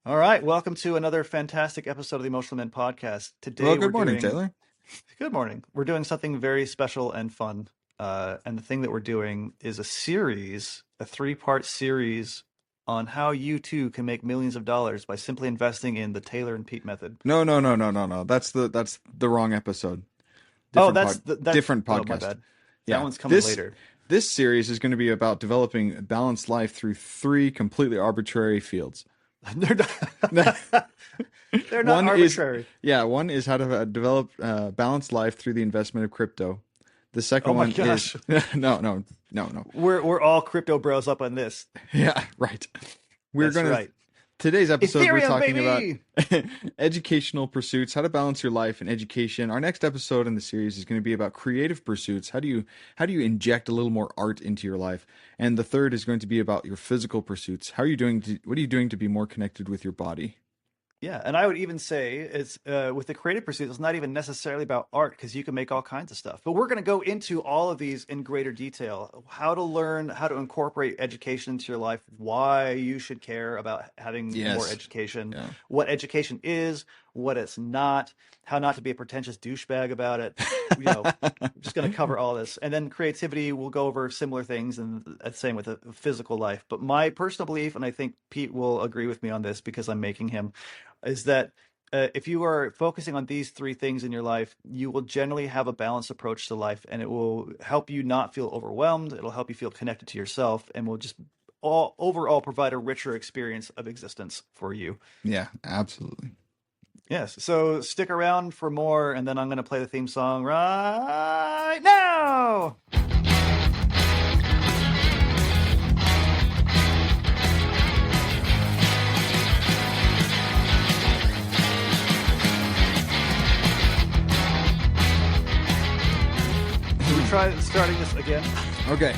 All right, welcome to another fantastic episode of the Emotional Men podcast. Well, Today we're good morning, doing, Taylor. good morning. We're doing something very special and fun. And the thing that we're doing is a series, a three-part series on how you too can make millions of dollars by simply investing in the Taylor and Pete method. No, no, no, no, no, no. That's the wrong episode. Oh, that's Different oh my podcast. bad. That Yeah. one's coming This later. this series is going to be about developing a balanced life through three completely arbitrary fields. They're not, they're not One is arbitrary. one is how to develop a balanced life through the investment of crypto. The Oh second my one is gosh. no, no, no, no. We're all crypto bros up on this. Yeah, right. We're That's gonna right. Today's episode we're Ethereum, talking about baby. educational pursuits, how to balance your life and education. Our next episode in the series is going to be about creative pursuits. How do you inject a little more art into your life? And the third is going to be about your physical pursuits. What are you doing to be more connected with your body? Yeah, and I would even say it's with the creative pursuit, it's not even necessarily about art because you can make all kinds of stuff. But we're going to go into all of these in greater detail: how to learn, how to incorporate education into your life, why you should care about having more Yes. education, Yeah. what education is, what it's not, how not to be a pretentious douchebag about it. Just going to cover all this, and then creativity. We'll go over similar things, and the same with the physical life. But my personal belief, and I think Pete will agree with me on this because I'm making him is that if you are focusing on these three things in your life, you will generally have a balanced approach to life, and it will help you not feel overwhelmed. It'll help you feel connected to yourself, and will just overall provide a richer experience of existence for you. Yeah, absolutely. Yes. So stick around for more, and then I'm going to play the theme song right now. Should we try starting this again? Okay.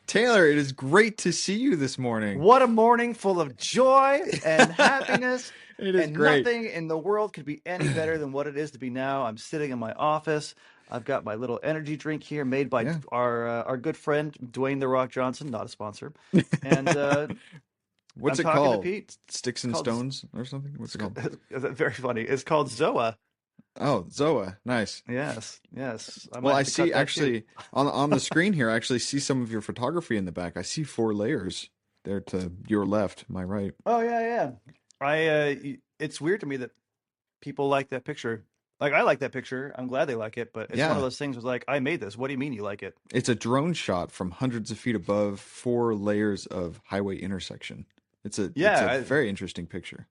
Taylor, it is great to see you this morning. What a morning full of joy and happiness. It is And great. nothing in the world could be any better than what it is to be now. I'm sitting in my office. I've got my little energy drink here made by Yeah. our good friend Dwayne The Rock Johnson, not a sponsor. And What's I'm it talking to called? Pete. Sticks It's and called, Stones or something? What's it called? very funny. It's called Zoa. Oh, Zoa. Nice. Yes, yes. I Well, might I have to cut see that too. actually on the screen here, I actually see some of your photography in the back. I see four layers there to your left, my right. Oh yeah, yeah. It's weird to me that people like that picture. Like I like that picture. I'm glad they like it, but it's one of Yeah, those things was like I made this. What do you mean you like it? it's a drone shot from hundreds of feet above, four layers of highway intersection. It's a Yeah, very interesting picture.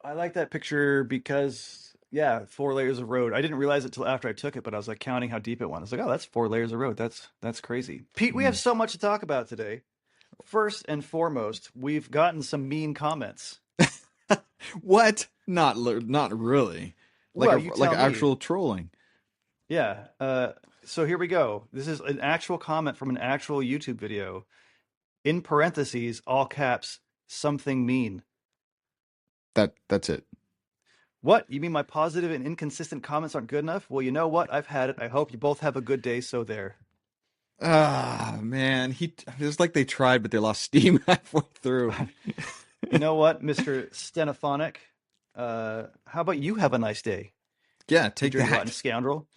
I like that picture because yeah, four layers of road. I didn't realize it till after I took it, but I was like counting how deep it went. I was like, oh, that's four layers of road. That's crazy. Pete, we have Mm. so much to talk about today. First and foremost, we've gotten some mean comments. What? Not really. Well, you Like tell me. actual trolling. Yeah. So here we go. This is an actual comment from an actual YouTube video. In parentheses, all caps, something mean. That's it. What? You mean my positive and inconsistent comments aren't good enough? Well, you know what? I've had it. I hope you both have a good day. So there. Ah, man, it was like they tried, but they lost steam halfway through. You know what, Mr. Stenophonic? How about you have a nice day, Yeah, you take dirty, rotten that. scoundrel?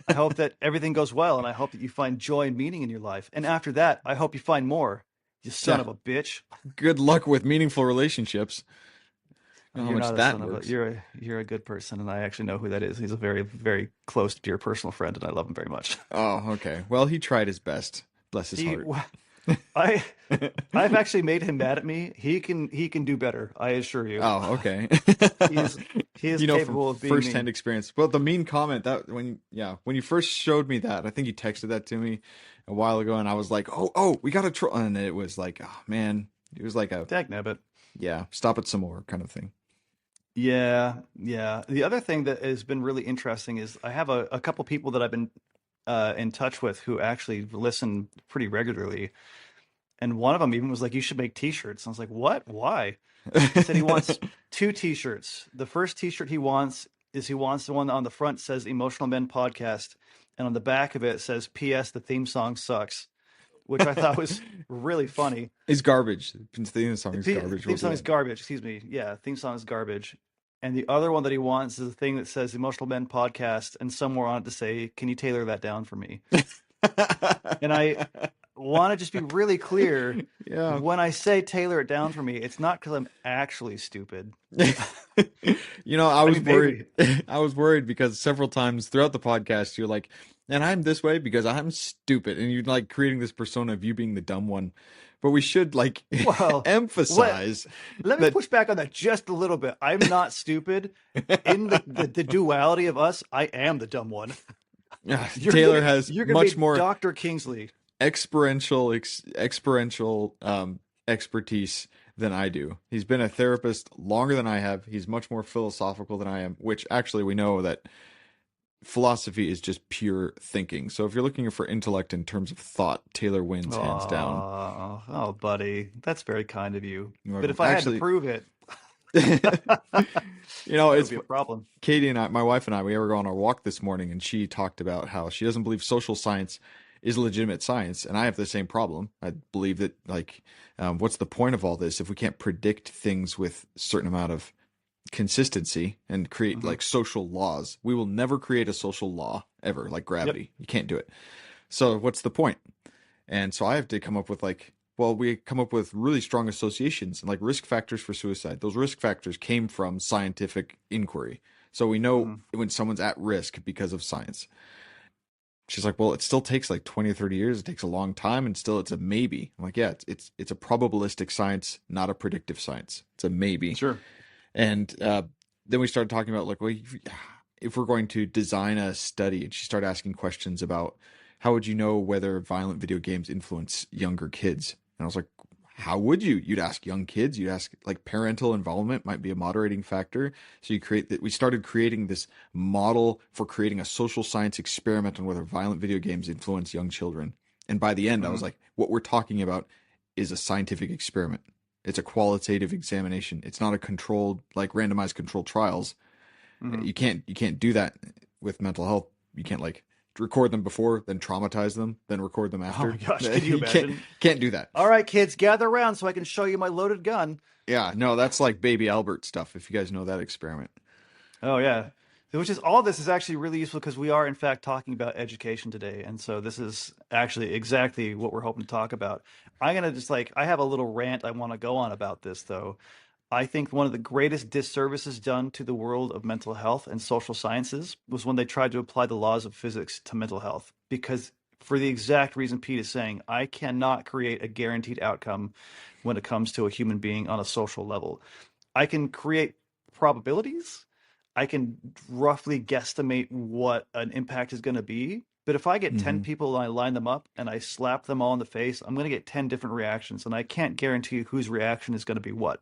I hope that everything goes well, and I hope that you find joy and meaning in your life. And after that, I hope you find more. You son Yeah, of a bitch. good luck with meaningful relationships. You know how You're much not a that son of a. works. You're a good person, and I actually know who that is. He's a very very close dear personal friend, and I love him very much. Oh, okay. Well, he tried his best. Bless his He, heart. I, I've actually made him mad at me. He can do better. I assure you. Oh, okay. He is he is You know from capable of being firsthand mean. experience. Well, the mean comment that when you first showed me that, I think you texted that to me a while ago, and I was like, oh, we got to try, and it was like, oh man, it was like a Dagnabbit. yeah, stop it some more kind of thing. Yeah, yeah. The other thing that has been really interesting is I have a couple people that I've been in touch with who actually listen pretty regularly, and one of them even was like, "You should make T-shirts." I was like, "What? Why?" He said he wants two T-shirts. The first T-shirt he wants the one on the front says "Emotional Men Podcast," and on the back of it says, "P.S. The theme song sucks." which I thought was really funny. It's garbage. The theme The song is garbage. We'll theme do song is that. garbage. Excuse me. Yeah, theme song is garbage. And the other one that he wants is a thing that says Emotional Men Podcast and somewhere on it to say, "Can you tailor that down for me?" And I want to just be really clear. Yeah. When I say tailor it down for me, it's not because I'm actually stupid. I I was mean, worried. maybe. I was worried because several times throughout the podcast, you're like, and I'm this way because I'm stupid. And you're like creating this persona of you being the dumb one. But we should like Well, what? emphasize Let me that push back on that just a little bit. I'm not stupid. In the duality of us, I am the dumb one. Taylor has You're gonna much be more Dr. Kingsley. experiential expertise than I do. He's been a therapist longer than I have. He's much more philosophical than I am, which actually we know that philosophy is just pure thinking. So if you're looking for intellect in terms of thought, Taylor wins hands down. Oh, buddy, that's very kind of you. You're But welcome. if I had to Actually, prove it, you know, that would it's be a problem. Katie and I, my wife and I, we were going on our walk this morning, and she talked about how she doesn't believe social science is legitimate science, and I have the same problem. I believe that, like, what's the point of all this if we can't predict things with a certain amount of consistency and create Hmm. like social laws? We will never create a social law ever, like Yep. gravity. You can't do it. So what's the point? And so I have to come up with like, well, we come up with really strong associations and like risk factors for suicide. Those risk factors came from scientific inquiry. So we know Hmm. when someone's at risk because of science. She's like, well, it still takes like 20 or 30 years. It takes a long time and still it's a maybe. I'm like, yeah, it's a probabilistic science, not a predictive science. It's a maybe. Sure. And then we started talking about like, well, if we're going to design a study, and she started asking questions about how would you know whether violent video games influence younger kids? And I was like, how would you? You'd ask young kids. You'd ask like parental involvement might be a moderating factor. So you create that. We started creating this model for creating a social science experiment on whether violent video games influence young children. And by the end, I was Hmm. like, what we're talking about is a scientific experiment. It's a qualitative examination. It's not a controlled, like randomized controlled trials. Hmm. You can't do that with mental health. You can't like record them before, then traumatize them, then record them Oh my after. gosh, can you You can't imagine? can't do that. All right, kids, gather around so I can show you my loaded gun. Yeah, no, that's like baby Albert stuff. If you guys know that experiment. Oh yeah. Which is all this is actually really useful because we are in fact talking about education today. And so this is actually exactly what we're hoping to talk about. I'm gonna just like I have a little rant I want to go on about this though. I think one of the greatest disservices done to the world of mental health and social sciences was when they tried to apply the laws of physics to mental health. Because for the exact reason Pete is saying, I cannot create a guaranteed outcome when it comes to a human being on a social level. I can create probabilities. I can roughly guesstimate what an impact is going to be. But if I get 10 Hmm. people and I line them up and I slap them all in the face, I'm going to get 10 different reactions. And I can't guarantee whose reaction is going to be what.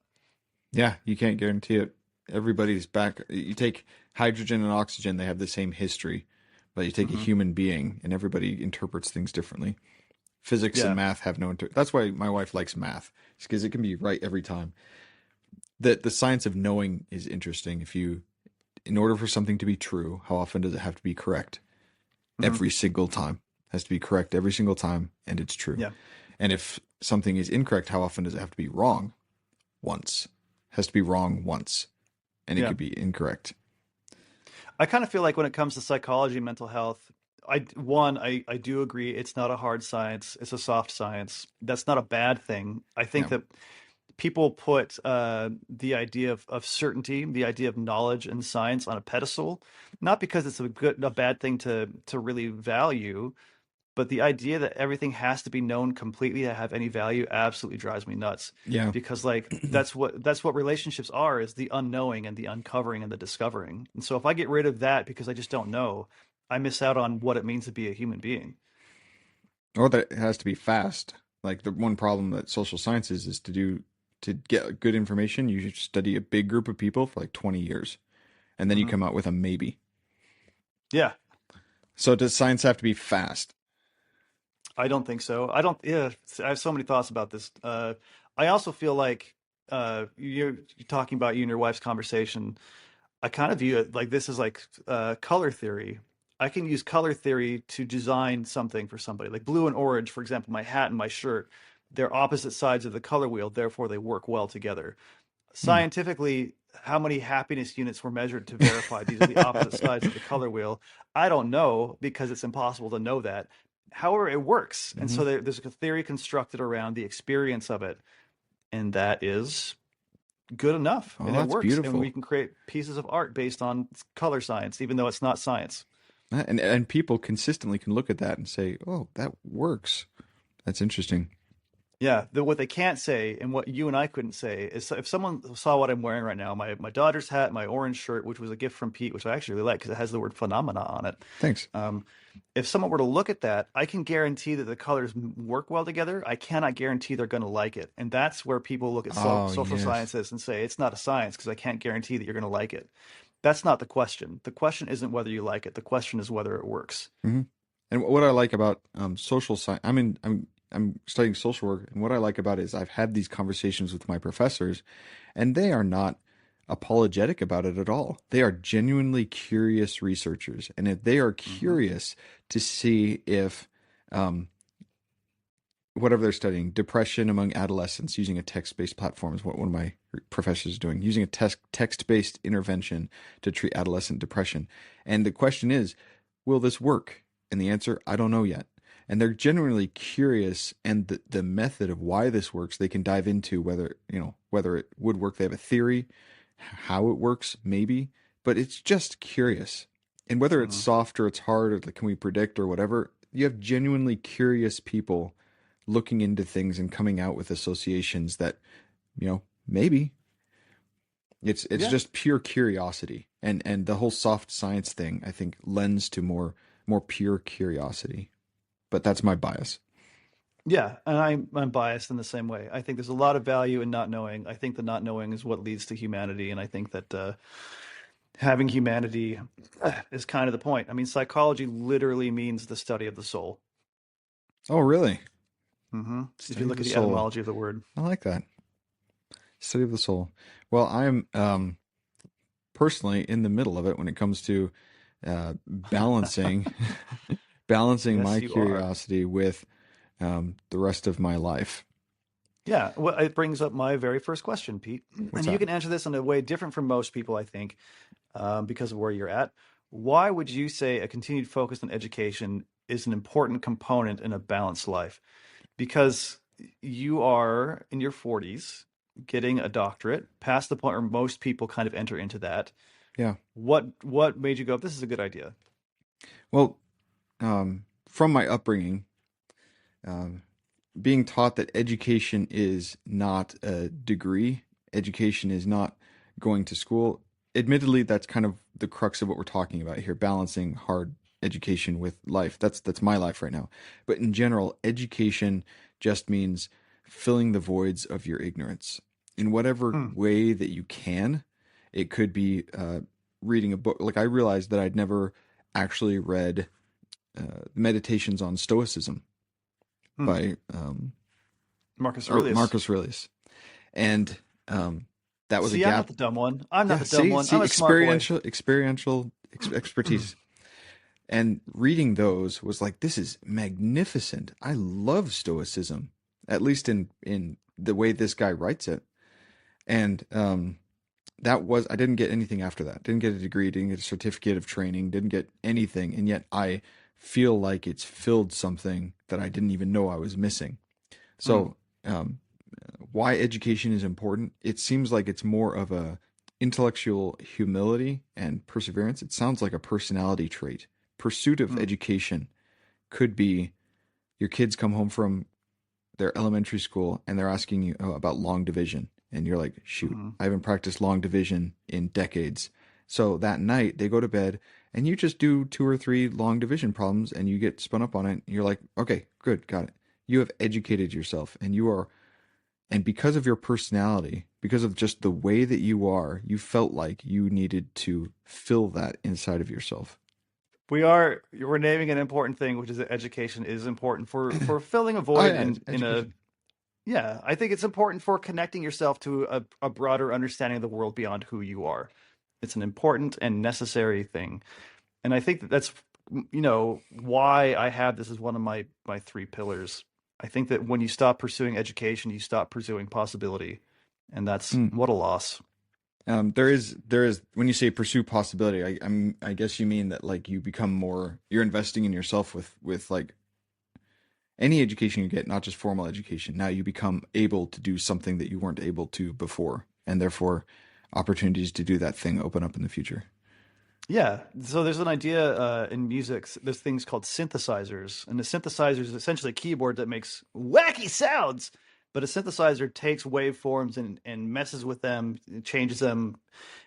Yeah, you can't guarantee it. Everybody's back. You take hydrogen and oxygen; they have the same history, but you take a Hmm. human being, and everybody interprets things differently. Physics and Yeah. math have no that's why my wife likes math, because it can be right every time. The science of knowing is interesting. If you In order for something to be true, how often does it have to be correct? Hmm. Every single time. It has to be correct every single time, and it's true. Yeah. And if something is incorrect, how often does it have to be wrong? Once. It has to be wrong once, and it Yeah. could be incorrect. I kind of feel like when it comes to psychology and mental health, I do agree it's not a hard science, it's a soft science. That's not a bad thing. I think Yeah. that people put the idea of certainty, the idea of knowledge and science on a pedestal, not because it's a bad thing to really value, but the idea that everything has to be known completely to have any value absolutely drives me nuts. Yeah. Because like that's what relationships are is the unknowing and the uncovering and the discovering. And so if I get rid of that because I just don't know, I miss out on what it means to be a human being. Or that it has to be fast. Like the one problem that social sciences is to get good information, you should study a big group of people for like 20 years, and then you Hmm. come out with a maybe. Yeah, So does science have to be fast? I don't think so. I don't. Yeah, I have so many thoughts about this. I also feel like you're talking about you and your wife's conversation. I kind of view it like this is like color theory. I can use color theory to design something for somebody. Like blue and orange, for example, my hat and my shirt, they're opposite sides of the color wheel, therefore they work well together. Hmm. Scientifically, how many happiness units were measured to verify these are the opposite sides of the color wheel? I don't know because it's impossible to know that. However, it works. And Hmm. so there's a theory constructed around the experience of it. And that is good enough. Oh, And it that's works. And we beautiful. can create pieces of art based on color science, even though it's not science. And people consistently can look at that and say, "Oh, that works." That's interesting. Yeah, what they can't say and what you and I couldn't say is if someone saw what I'm wearing right now, my daughter's hat, my orange shirt, which was a gift from Pete, which I actually really like because it has the word phenomena on it. Thanks. Um, if someone were to look at that, I can guarantee that the colors work well together. I cannot guarantee they're going to like it, and that's where people look at Oh, social yes. sciences and say it's not a science because I can't guarantee that you're going to like it. That's not the question. The question isn't whether you like it. The question is whether it works. Hmm. And what I like about social science, I'm studying social work, and what I like about it is I've had these conversations with my professors, and they are not apologetic about it at all. They are genuinely curious researchers, and if they are Hmm. curious to see if um, whatever they're studying, depression among adolescents using a text-based platform is what one of my professors is doing, using a text-based intervention to treat adolescent depression. And the question is, will this work? And the answer, I don't know yet. And they're genuinely curious, and the method of why this works, they can dive into whether it would work. They have a theory, how it works, maybe, but it's just curious. And whether it's Hmm. soft or it's hard, or can we predict or whatever, you have genuinely curious people looking into things and coming out with associations that, maybe it's Yeah. just pure curiosity. And the whole soft science thing, I think, lends to more pure curiosity. But that's my bias. Yeah, and I'm biased in the same way. I think there's a lot of value in not knowing. I think the not knowing is what leads to humanity, and I think that having humanity is kind of the point. I mean, psychology literally means the study of the soul. Oh, really? If you Study of look the at the soul. etymology of the word. I like that. Study of the soul. Well, I'm personally in the middle of it when it comes to balancing balancing Yes, my you are. curiosity with the rest of my life. Yeah, well, it brings up my very first question, Pete. What's And you that? can answer this in a way different from most people, I think, because of where you're at. Why would you say a continued focus on education is an important component in a balanced life? Because you are in your 40s getting a doctorate, past the point where most people kind of enter into that. Yeah. What made you go, this is a good idea? Well, from my upbringing, um, being taught that education is not a degree, education is not going to school. Admittedly, that's kind of the crux of what we're talking about here, balancing hard education with life. That's my life right now. But in general, education just means filling the voids of your ignorance in whatever Hmm. way that you can. It could be reading a book. Like I realized that I'd never actually read Meditations on Stoicism Hmm. by Marcus or Aurelius. Marcus Aurelius, and that was a See, I'm not gap. the dumb one. I'm not Yeah, the dumb one. see, I'm a smart boy. experiential expertise, and reading those was like, this is magnificent. I love Stoicism, at least in the way this guy writes it, and that was I didn't get anything after that. Didn't get a degree, didn't get a certificate of training, didn't get anything, and yet I feel like it's filled something that I didn't even know I was missing. Hmm. So, why education is important? It seems like it's more of a intellectual humility and perseverance. It sounds like a personality trait. Pursuit of Hmm. education could be your kids come home from their elementary school and they're asking you about long division, and you're like, shoot, Hmm. I haven't practiced long division in decades. So that night they go to bed and you just do two or three long division problems and you get spun up on it. You're like, okay, good, got it. You have educated yourself, and you are, and because of your personality, because of just the way that you are, you felt like you needed to fill that inside of yourself. We're naming an important thing, which is that education is important for filling a Oh void yeah, in a, education. yeah, I think it's important for connecting yourself to a broader understanding of the world beyond who you are. It's an important and necessary thing. And I think that that's why I have this as one of my three pillars. I think that when you stop pursuing education, you stop pursuing possibility, and that's Hmm. what a loss. There is when you say pursue possibility, I guess you mean that like you become more, you're investing in yourself with like any education you get, not just formal education. Now you become able to do something that you weren't able to before, and therefore opportunities to do that thing open up in the future. Yeah. So there's an idea in music. There's things called synthesizers, and the synthesizer is essentially a keyboard that makes wacky sounds. But a synthesizer takes waveforms and messes with them, changes them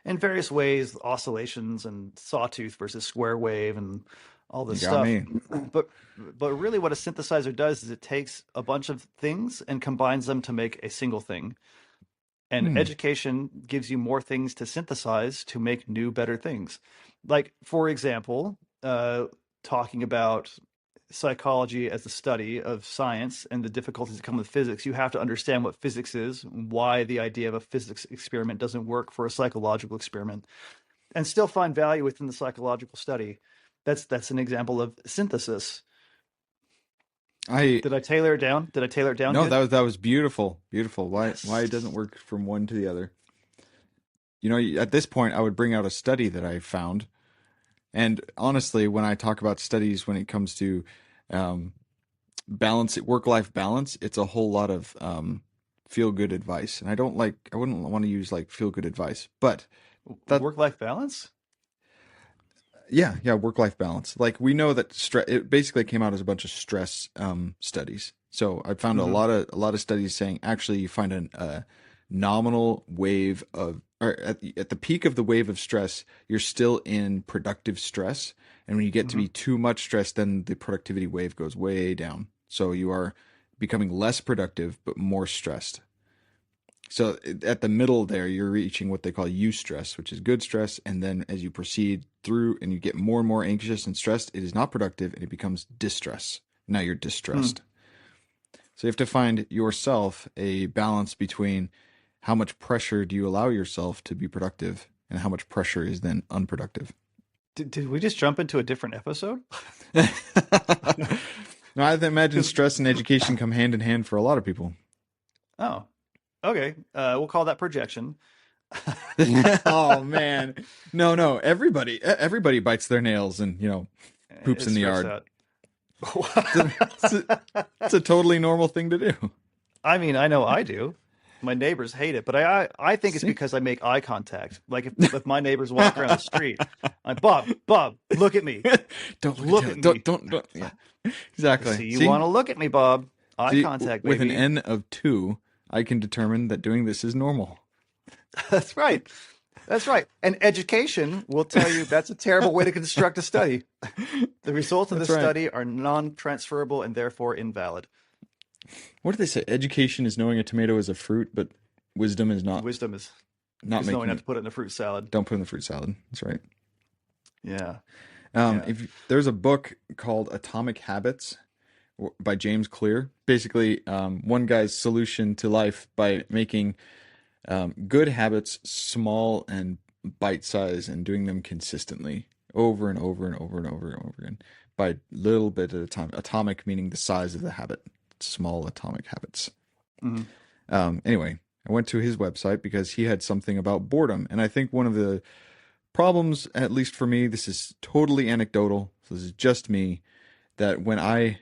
in various ways, oscillations and sawtooth versus square wave and all You this got stuff. me. But really, what a synthesizer does is it takes a bunch of things and combines them to make a single thing. And Hmm. education gives you more things to synthesize to make new, better things. Like, for example, talking about psychology as a study of science and the difficulties that come with physics, you have to understand what physics is, why the idea of a physics experiment doesn't work for a psychological experiment, and still find value within the psychological study. That's an example of synthesis. I Did I tailor it down? Did I tailor it down No, good? that was beautiful, beautiful. Why it doesn't Yes. work from one to the other? You know, at this point, I would bring out a study that I found. And honestly, when I talk about studies when it comes to um, balance, work-life balance, it's a whole lot of feel-good advice. And I wouldn't want to use like feel-good advice, but that, Work-life balance? yeah, yeah, work-life balance. Like we know that stress, it basically came out as a bunch of stress studies. So I found Hmm. a lot of studies saying actually you find a nominal wave of, or at the peak of the wave of stress, you're still in productive stress. And when you get to Hmm. be too much stress, then the productivity wave goes way down. So you are becoming less productive, but more stressed. So at the middle there, you're reaching what they call eustress, which is good stress. And then as you proceed through and you get more and more anxious and stressed, it is not productive and it becomes distress. Now you're Hmm. distressed. So you have to find yourself a balance between how much pressure do you allow yourself to be productive and how much pressure is then unproductive. Did we just jump into a different episode? Now, I imagine Because stress and education come hand in hand for a lot of people. oh, okay, we'll call that projection. Oh man. No, no, everybody bites their nails and, poops It's in the stressed yard. out. It's a totally normal thing to do. I mean, I know I do. My neighbors hate it, but I think it's See? because I make eye contact. Like if my neighbors walk around the street, I'm Bob, look at me, Don't look at look Taylor. at me. Don't. Yeah, I exactly. see you See, want to look at me, Bob. Eye see, contact, with an baby. N of two, I can determine that doing this is normal. That's right. That's right. And education will tell you that's a terrible way to construct a study. The results of That's this right. study are non-transferable and therefore invalid. What do they say? Education is knowing a tomato is a fruit, but wisdom is Wisdom not is knowing making not it. to put it in a fruit salad. Don't put in the fruit salad. That's right. Yeah, yeah. If there's a book called Atomic Habits by James Clear, basically one guy's solution to life by making good habits small and bite size and doing them consistently over and over and over and over and over again by little bit at a time. Atomic meaning the size of the habit, small atomic habits. Mhm. Anyway, I went to his website because he had something about boredom. And I think one of the problems, at least for me, this is totally anecdotal. So this is just me, that when I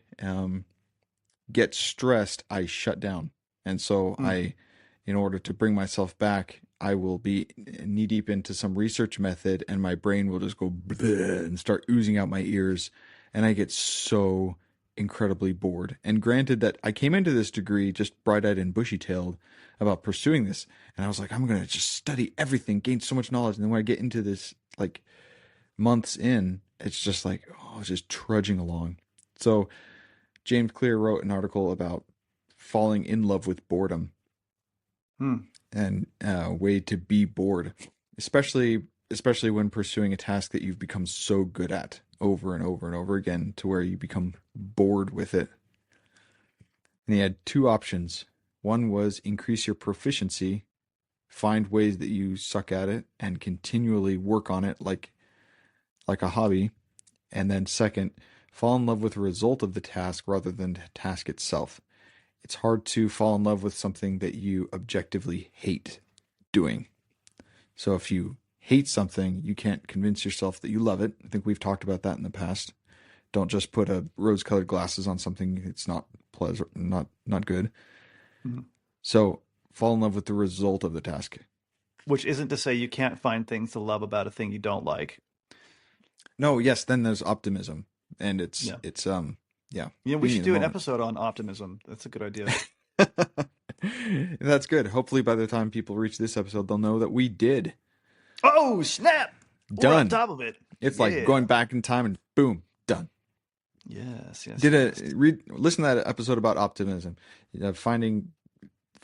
get stressed, I shut down. And so Hmm. in order to bring myself back, I will be knee deep into some research method and my brain will just go bleh and start oozing out my ears. And I get so incredibly bored. And granted that I came into this degree just bright eyed and bushy tailed about pursuing this. And I was like, I'm going to just study everything, gain so much knowledge. And then when I get into this, like months in, it's just like, oh, it's just trudging along. So James Clear wrote an article about falling in love with boredom Hmm. and a way to be bored, especially when pursuing a task that you've become so good at over and over and over again to where you become bored with it. And he had two options. One was increase your proficiency, find ways that you suck at it and continually work on it like a hobby. And then second, fall in love with the result of the task rather than the task itself. It's hard to fall in love with something that you objectively hate doing. So if you hate something, you can't convince yourself that you love it. I think we've talked about that in the past. Don't just put a rose-colored glasses on something it's not pleasant, not good. Mhm. So fall in love with the result of the task. Which isn't to say you can't find things to love about a thing you don't like. No, yes, then there's optimism, and Yeah. yeah, We being should in the do an moment. episode on optimism. That's a good idea. That's good. Hopefully, by the time people reach this episode, they'll know that we did. Oh, snap! We're on Done. top of it. It's like going Yeah. back in time and boom, done. Yes, yes, Did yes. listen to that episode about optimism, finding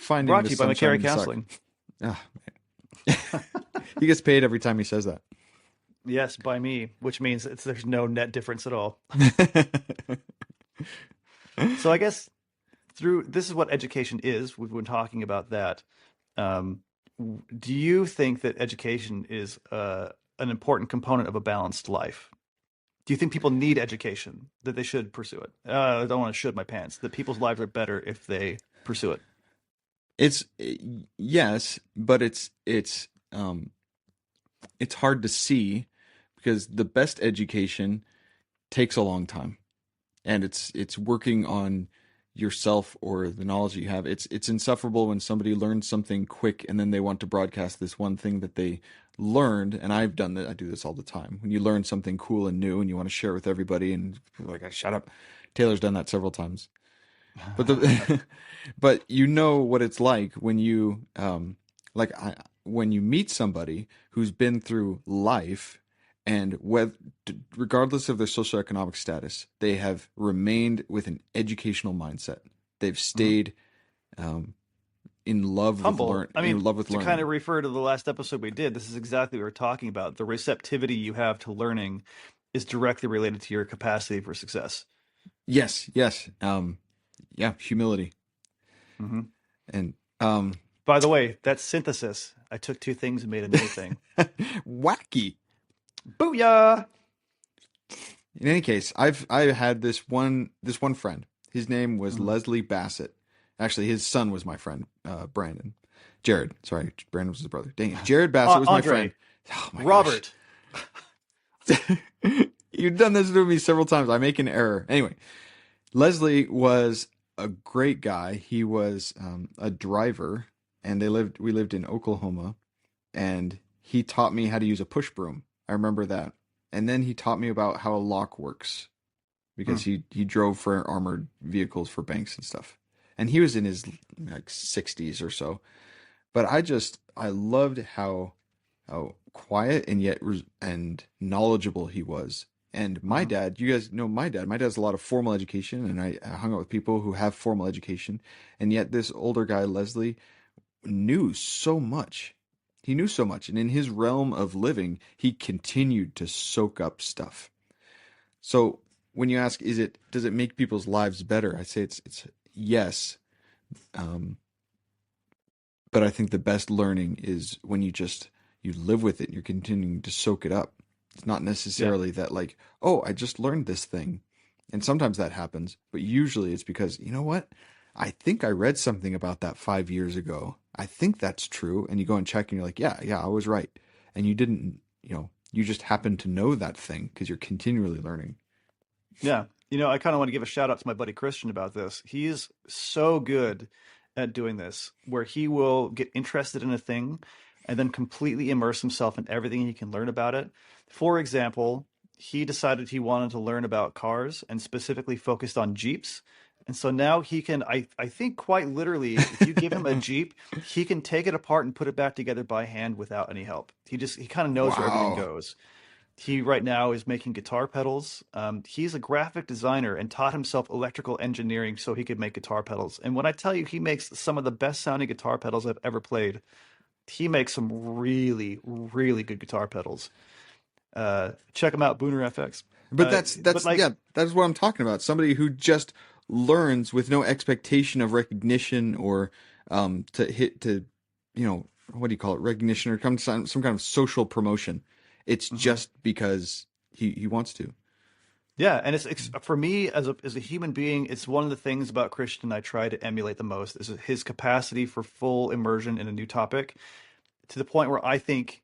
Brought the to you by sunshine McCary in the suck. Counseling. Ah, he gets paid every time he says that. Yes, by me, which means there's no net difference at all. So I guess through this is what education is. We've been talking about that. Um, do you think that education is an important component of a balanced life? Do you think people need education, that they should pursue it? I don't want to shoot my pants, that people's lives are better if they pursue it. It's yes, but it's hard to see because the best education takes a long time, and it's working on yourself or the knowledge that you have. It's insufferable when somebody learns something quick and then they want to broadcast this one thing that they learned. And I've done that. I do this all the time. When you learn something cool and new and you want to share it with everybody, and people are like, shut up. Taylor's done that several times. But the but you know what it's like when you when you meet somebody who's been through life, and whether, regardless of their socioeconomic status, they have remained with an educational mindset. They've Mhm. stayed in love with Humble. I mean, to kind learning. of refer to the last episode we did, this is exactly what we're talking about. The receptivity you have to learning is directly related to your capacity for success. Yes, yes, yeah, humility Hmm. and By the way, that's synthesis. I took two things and made a new thing. wacky. Booyah! In any case, I had this one friend. His name was Mhm. Leslie Bassett. Actually, his son was my friend, Brandon. Jared. Sorry, Brandon was his brother. Dang it. Jared Bassett was my friend. Andre, Oh my gosh. Robert. You've done this to me several times. I make an error. Anyway, Leslie was a great guy. He was a driver, and we lived in Oklahoma, and he taught me how to use a push broom. I remember that. And then he taught me about how a lock works Hmm. because he drove for armored vehicles for banks and stuff. And he was in his like 60s or so. But I loved how quiet and yet and knowledgeable he was. And my Hmm. dad, you guys know my dad. My dad has a lot of formal education, and I hung out with people who have formal education. And yet this older guy, Leslie, knew so much. He knew so much, and in his realm of living, he continued to soak up stuff. So when you ask, does it make people's lives better? I say it's yes, um, but I think the best learning is when you live with it and you're continuing to soak it up. It's not Yeah. necessarily that like, oh, I just learned this thing. And sometimes that happens, but usually it's because, you know what? I think I read something about that 5 years ago. I think that's true. And you go and check and you're like, yeah, I was right. And you didn't, you just happen to know that thing because you're continually learning. Yeah. I kind of want to give a shout out to my buddy Christian about this. He's so good at doing this, where he will get interested in a thing and then completely immerse himself in everything he can learn about it. For example, he decided he wanted to learn about cars and specifically focused on Jeeps. And so now he can, I think quite literally, if you give him a Jeep, he can take it apart and put it back together by hand without any help. He kind of knows where everything Wow. goes. He right now is making guitar pedals. He's a graphic designer and taught himself electrical engineering so he could make guitar pedals. And when I tell you he makes some of the best sounding guitar pedals I've ever played, he makes some really, really good guitar pedals. Check him out, Booner FX. But But like, yeah, that's what I'm talking about. Somebody who just learns with no expectation of recognition or to hit to what do you call it, recognition or some kind of social promotion. It's mhm. just because he wants to. Yeah, and for me as a human being, it's one of the things about Christian I try to emulate the most is his capacity for full immersion in a new topic to the point where I think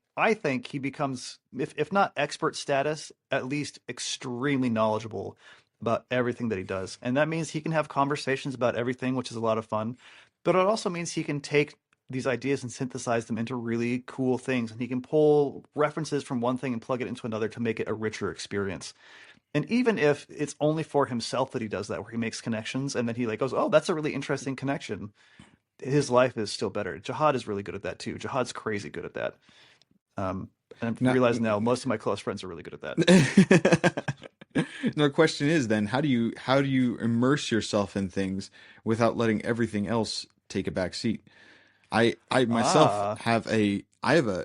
he becomes if not expert status, at least extremely knowledgeable about everything that he does. And that means he can have conversations about everything, which is a lot of fun. But it also means he can take these ideas and synthesize them into really cool things, and he can pull references from one thing and plug it into another to make it a richer experience. And even if it's only for himself that he does that, where he makes connections and then he like goes, "Oh, that's a really interesting connection," his life is still better. Jihad is really good at that too. Jihad's crazy good at that. And I'm Now, realizing now most of my close friends are really good at that. now the question is then, how do you immerse yourself in things without letting everything else take a back seat? I myself Ah, have a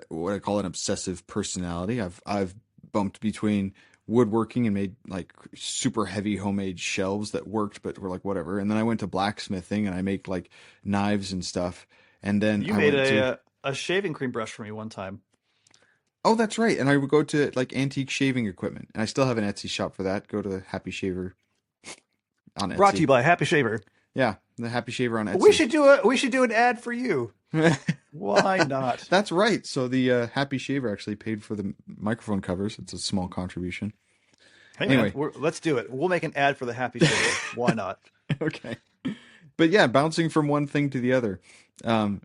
what I call an obsessive personality. I've bumped between woodworking and made like super heavy homemade shelves that worked but were like whatever. And then I went to blacksmithing and I make like knives and stuff. And then you I made went to a shaving cream brush for me one time. oh, that's right. And I would go to like antique shaving equipment. And I still have an Etsy shop for that. Go to the Happy Shaver on Brought to Etsy. you by Happy Shaver. Yeah, the Happy Shaver on We Etsy. should do an ad for you. Why not? That's right. So the Happy Shaver actually paid for the microphone covers. It's a small contribution. Hey man, Anyway, let's do it. We'll make an ad for the Happy Shaver. Why not? okay. But yeah, bouncing from one thing to the other. Um,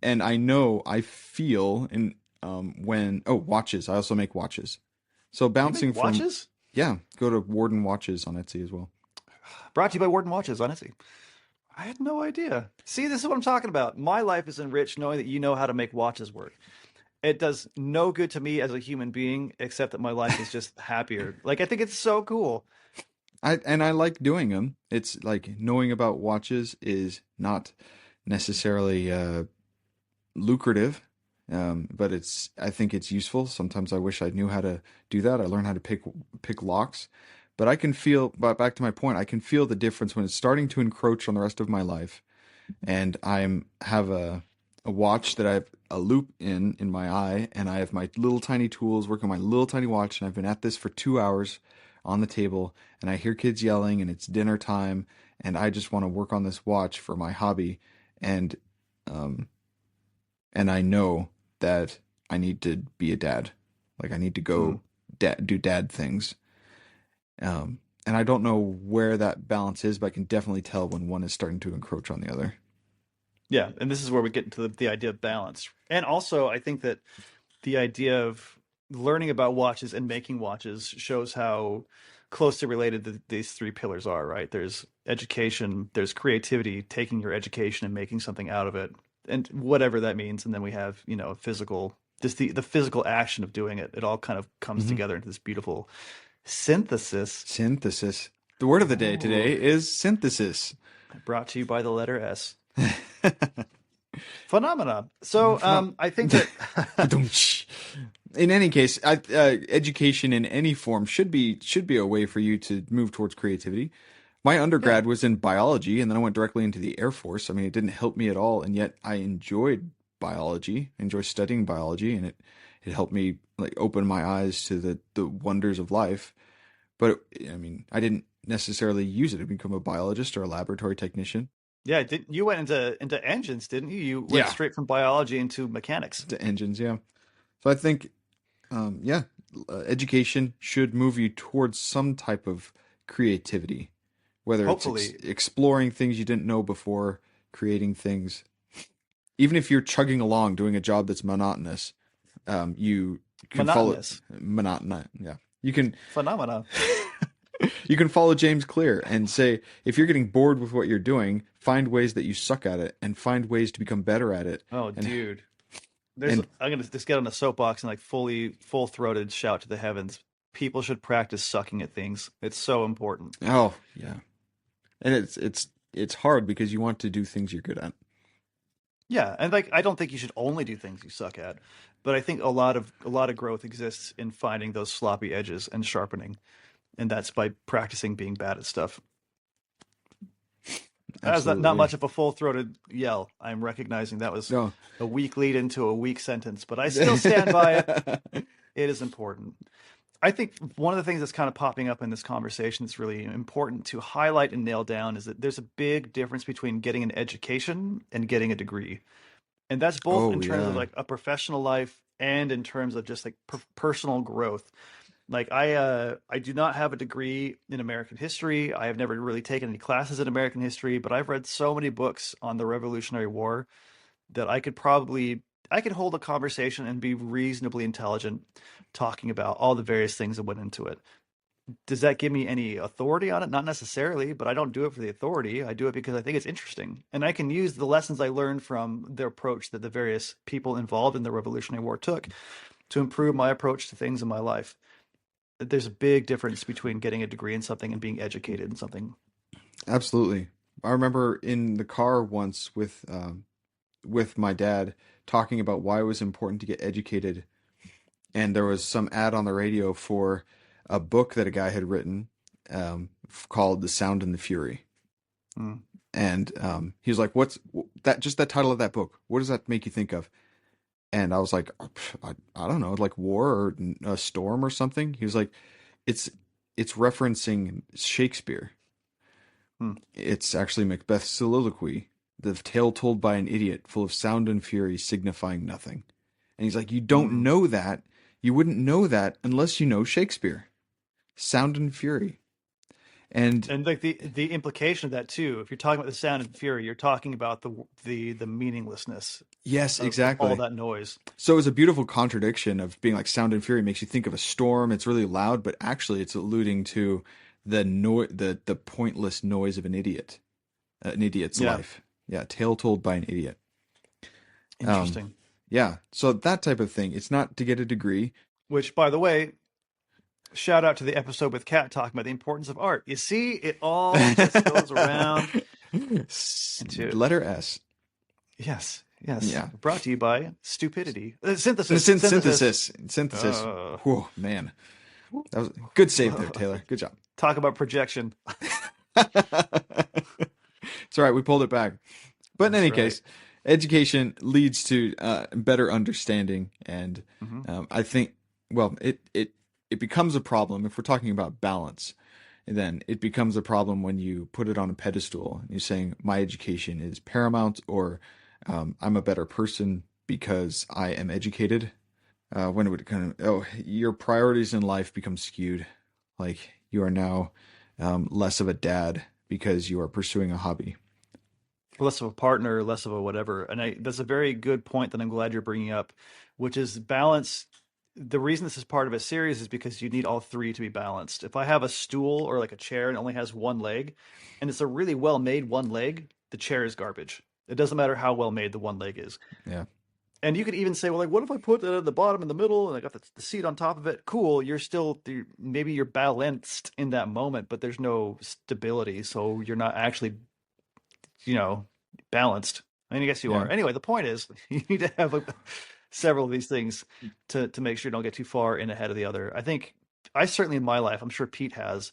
and I feel in when watches. I also make watches. So You make bouncing from watches? yeah, go to Warden Watches on Etsy as well. Brought to you by Warden Watches, honestly. I had no idea. See, this is what I'm talking about. My life is enriched knowing that you know how to make watches work. It does no good to me as a human being, except that my life is just happier. Like, I think it's so cool. I like doing them. It's like knowing about watches is not necessarily lucrative, but I think it's useful. Sometimes I wish I knew how to do that. I learned how to pick locks, but I can feel. But back to my point, I can feel the difference when it's starting to encroach on the rest of my life, and I'm have a watch that I have a loop in my eye, and I have my little tiny tools working on my little tiny watch, and I've been at this for 2 hours on the table, and I hear kids yelling, and it's dinner time, and I just want to work on this watch for my hobby, and um, and I know that I need to be a dad. Like I need to Mm. go do dad things. And I don't know where that balance is, but I can definitely tell when one is starting to encroach on the other. Yeah, and this is where we get into the idea of balance. And also, I think that the idea of learning about watches and making watches shows how closely related these three pillars are, right? There's education, there's creativity, taking your education and making something out of it, and whatever that means. And then we have, physical, just the physical action of doing it. It all kind of comes Hmm. together into this beautiful synthesis. Synthesis. The word of the day Ooh, today is synthesis. brought to you by the letter S. Phenomena. So Phenom- I think that In any case, education in any form should be a way for you to move towards creativity. My yeah, undergrad was in biology, and then I went directly into the Air Force. I mean, it didn't help me at all, and yet I enjoyed biology. I enjoy studying biology, and it helped me like open my eyes to the wonders of life. But I mean, I didn't necessarily use it to become a biologist or a laboratory technician. yeah. You went into engines, didn't you? You went Yeah, straight from biology into mechanics. the engines, yeah. So I think yeah, education should move you towards some type of creativity, whether it's Hopefully, exploring things you didn't know before, creating things. Even if you're chugging along doing a job that's monotonous, you can follow monotonous monotonous. Yeah, you can phenomena. you can follow James Clear and say if you're getting bored with what you're doing, find ways that you suck at it and find ways to become better at it. Oh, And dude. and I'm gonna just get on a soapbox and like full throated shout to the heavens. People should practice sucking at things. It's so important. oh yeah, and it's hard because you want to do things you're good at. Yeah, and like I don't think you should only do things you suck at, but I think a lot of growth exists in finding those sloppy edges and sharpening, and that's by practicing being bad at stuff. That was not Absolutely. much of a full throated yell. I'm recognizing that was No. a weak lead into a weak sentence, but I still stand by it. It is important. I think one of the things that's kind of popping up in this conversation that's really important to highlight and nail down is that there's a big difference between getting an education and getting a degree. And that's both Oh in terms of yeah. like a professional life and in terms of just like personal growth. Like I do not have a degree in American history. I have never really taken any classes in American history, but I've read so many books on the Revolutionary War that I could hold a conversation and be reasonably intelligent talking about all the various things that went into it. Does that give me any authority on it? Not necessarily, but I don't do it for the authority. I do it because I think it's interesting. And I can use the lessons I learned from the approach that the various people involved in the Revolutionary War took to improve my approach to things in my life. There's a big difference between getting a degree in something and being educated in something. Absolutely. I remember in the car once with my dad talking about why it was important to get educated, and there was some ad on the radio for a book that a guy had written called "The Sound and the Fury," Mm, and he was like, "What's that? Just that title of that book? What does that make you think of?" And I was like, I don't know, like war or a storm or something." He was like, "It's it's referencing Shakespeare. mm, It's actually Macbeth's soliloquy, the tale told by an idiot, full of sound and fury, signifying nothing." And he's like, "You don't mm. know that. You wouldn't know that unless you know Shakespeare. Sound and fury." And And like the implication of that too, if you're talking about the sound and fury, you're talking about the meaninglessness yes, of all exactly. that noise. So it's a beautiful contradiction of being like sound and fury makes you think of a storm. It's really loud, but actually it's alluding to the pointless noise of an idiot's Yeah, life. Yeah, tale told by an idiot. Um, interesting. yeah. So that type of thing. It's not to get a degree. Which, by the way, shout out to the episode with Kat talking about the importance of art. You see, it all just goes around into Letter S. yes, yes. Yeah. Brought to you by stupidity, And synthesis, synthesis. synthesis. Uh, Whoa, man, that was good save there, Taylor. Good job. talk about projection. It's all right. We pulled it back. But in That's any right. case, education leads to better understanding, and Hmm. I think, well, it becomes a problem if we're talking about balance. Then it becomes a problem when you put it on a pedestal and you're saying my education is paramount, or I'm a better person because I am educated. When it would kind of, oh, your priorities in life become skewed. Like you are now less of a dad because you are pursuing a hobby. Less of a partner, less of a whatever. And that's a very good point that I'm glad you're bringing up, which is balance. The reason this is part of a series is because you need all three to be balanced. If I have a stool or like a chair and it only has one leg, and it's a really well made one leg, the chair is garbage. It doesn't matter how well made the one leg is. Yeah. And you could even say, well, like, what if I put it at the bottom in the middle and I got the seat on top of it? Cool. Maybe you're balanced in that moment, but there's no stability. So you're not actually, you know, balanced. I mean, I guess you Yeah. are. Anyway, the point is you need to have several of these things to make sure you don't get too far in ahead of the other. I think I certainly in my life, I'm sure Pete has